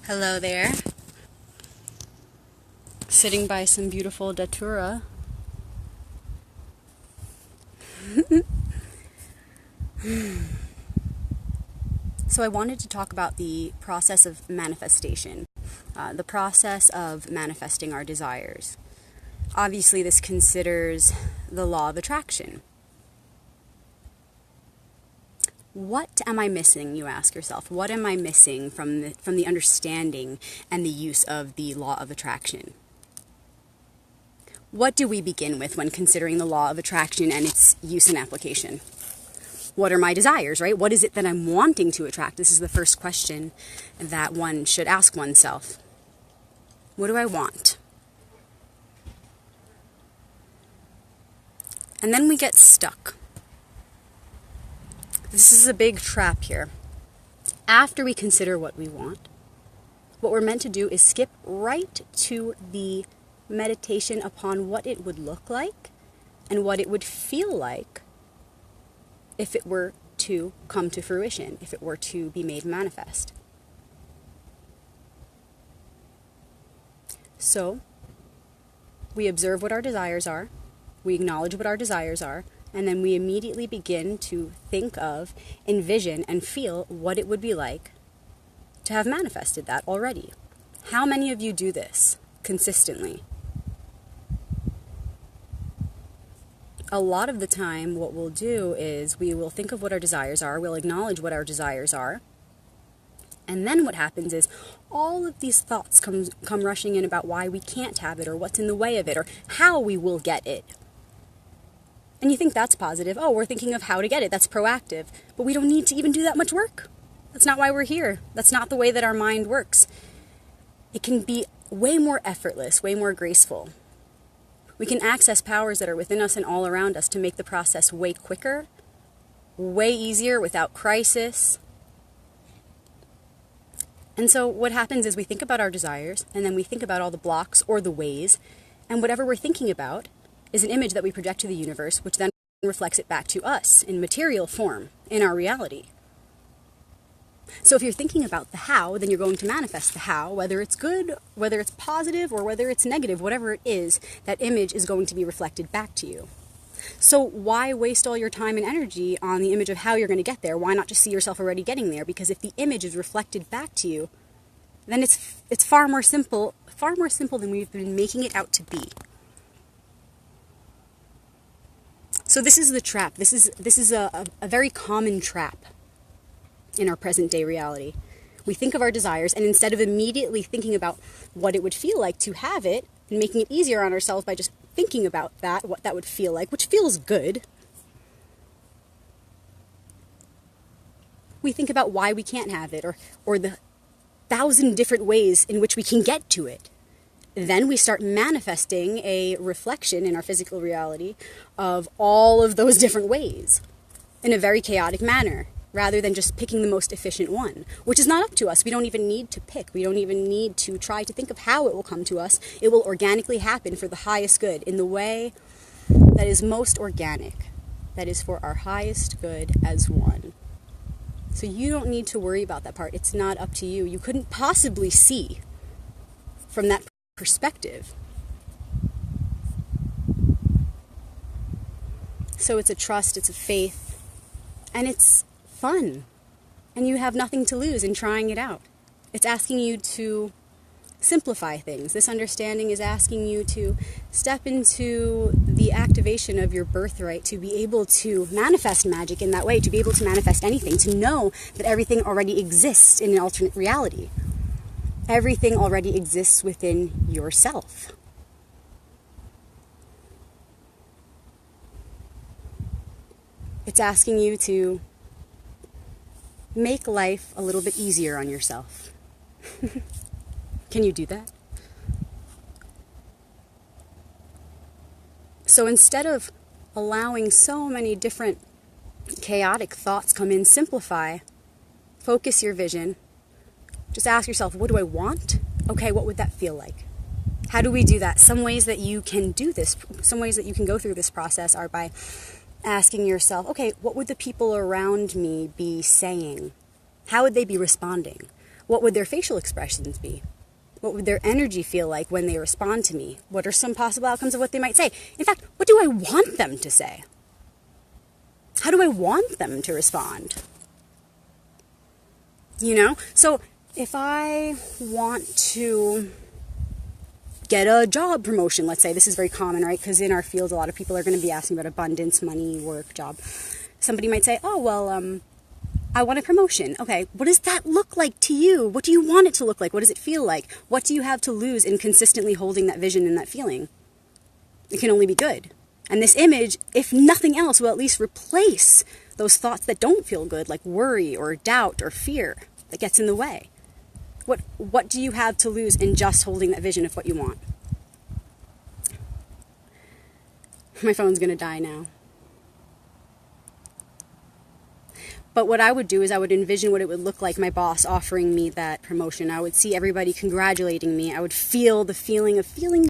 Hello there. Sitting by some beautiful datura. So I wanted to talk about the process of manifestation, the process of manifesting our desires. Obviously, this considers the law of attraction. What am I missing, you ask yourself? What am I missing from the understanding and the use of the law of attraction? What do we begin with when considering the law of attraction and its use and application? What are my desires, right? What is it that I'm wanting to attract? This is the first question that one should ask oneself. What do I want? And then we get stuck. This is a big trap here. After we consider what we want, what we're meant to do is skip right to the meditation upon what it would look like and what it would feel like if it were to come to fruition, if it were to be made manifest. So, we observe what our desires are, we acknowledge what our desires are, and then we immediately begin to think of, envision, and feel what it would be like to have manifested that already. How many of you do this consistently? A lot of the time, what we'll do is we will think of what our desires are, we'll acknowledge what our desires are, and then what happens is all of these thoughts come rushing in about why we can't have it, or what's in the way of it, or how we will get it. And you think that's positive. Oh, we're thinking of how to get it. That's proactive. But we don't need to even do that much work. That's not why we're here. That's not the way that our mind works. It can be way more effortless, way more graceful. We can access powers that are within us and all around us to make the process way quicker, way easier, without crisis. And so what happens is we think about our desires, and then we think about all the blocks or the ways, and whatever we're thinking about is an image that we project to the universe, which then reflects it back to us in material form, in our reality. So if you're thinking about the how, then you're going to manifest the how, whether it's good, whether it's positive, or whether it's negative, whatever it is, that image is going to be reflected back to you. So why waste all your time and energy on the image of how you're going to get there? Why not just see yourself already getting there? Because if the image is reflected back to you, then it's far more simple than we've been making it out to be. So this is the trap. This is a very common trap in our present day reality. We think of our desires, and instead of immediately thinking about what it would feel like to have it, and making it easier on ourselves by just thinking about that, what that would feel like, which feels good, we think about why we can't have it, or the 1,000 different ways in which we can get to it. Then we start manifesting a reflection in our physical reality of all of those different ways in a very chaotic manner, rather than just picking the most efficient one, which is not up to us. We don't even need to pick. We don't even need to try to think of how it will come to us. It will organically happen for the highest good, in the way that is most organic, that is for our highest good as one. So you don't need to worry about that part. It's not up to you. You couldn't possibly see from that perspective. So it's a trust, it's a faith, and it's fun. And you have nothing to lose in trying it out. It's asking you to simplify things. This understanding is asking you to step into the activation of your birthright, to be able to manifest magic in that way, to be able to manifest anything, to know that everything already exists in an alternate reality. Everything already exists within yourself. It's asking you to make life a little bit easier on yourself. Can you do that? So instead of allowing so many different chaotic thoughts come in, simplify, focus your vision. Just ask yourself, what do I want? Okay, what would that feel like? How do we do that? Some ways that you can do this, some ways that you can go through this process are by asking yourself, okay, what would the people around me be saying? How would they be responding? What would their facial expressions be? What would their energy feel like when they respond to me? What are some possible outcomes of what they might say? In fact, what do I want them to say? How do I want them to respond? So if I want to get a job promotion, let's say, this is very common, right? Because in our field, a lot of people are going to be asking about abundance, money, work, job. Somebody might say, oh, well, I want a promotion. Okay, what does that look like to you? What do you want it to look like? What does it feel like? What do you have to lose in consistently holding that vision and that feeling? It can only be good. And this image, if nothing else, will at least replace those thoughts that don't feel good, like worry or doubt or fear that gets in the way. What do you have to lose in just holding that vision of what you want? My phone's going to die now. But what I would do is I would envision what it would look like, my boss offering me that promotion. I would see everybody congratulating me. I would feel the feeling of feeling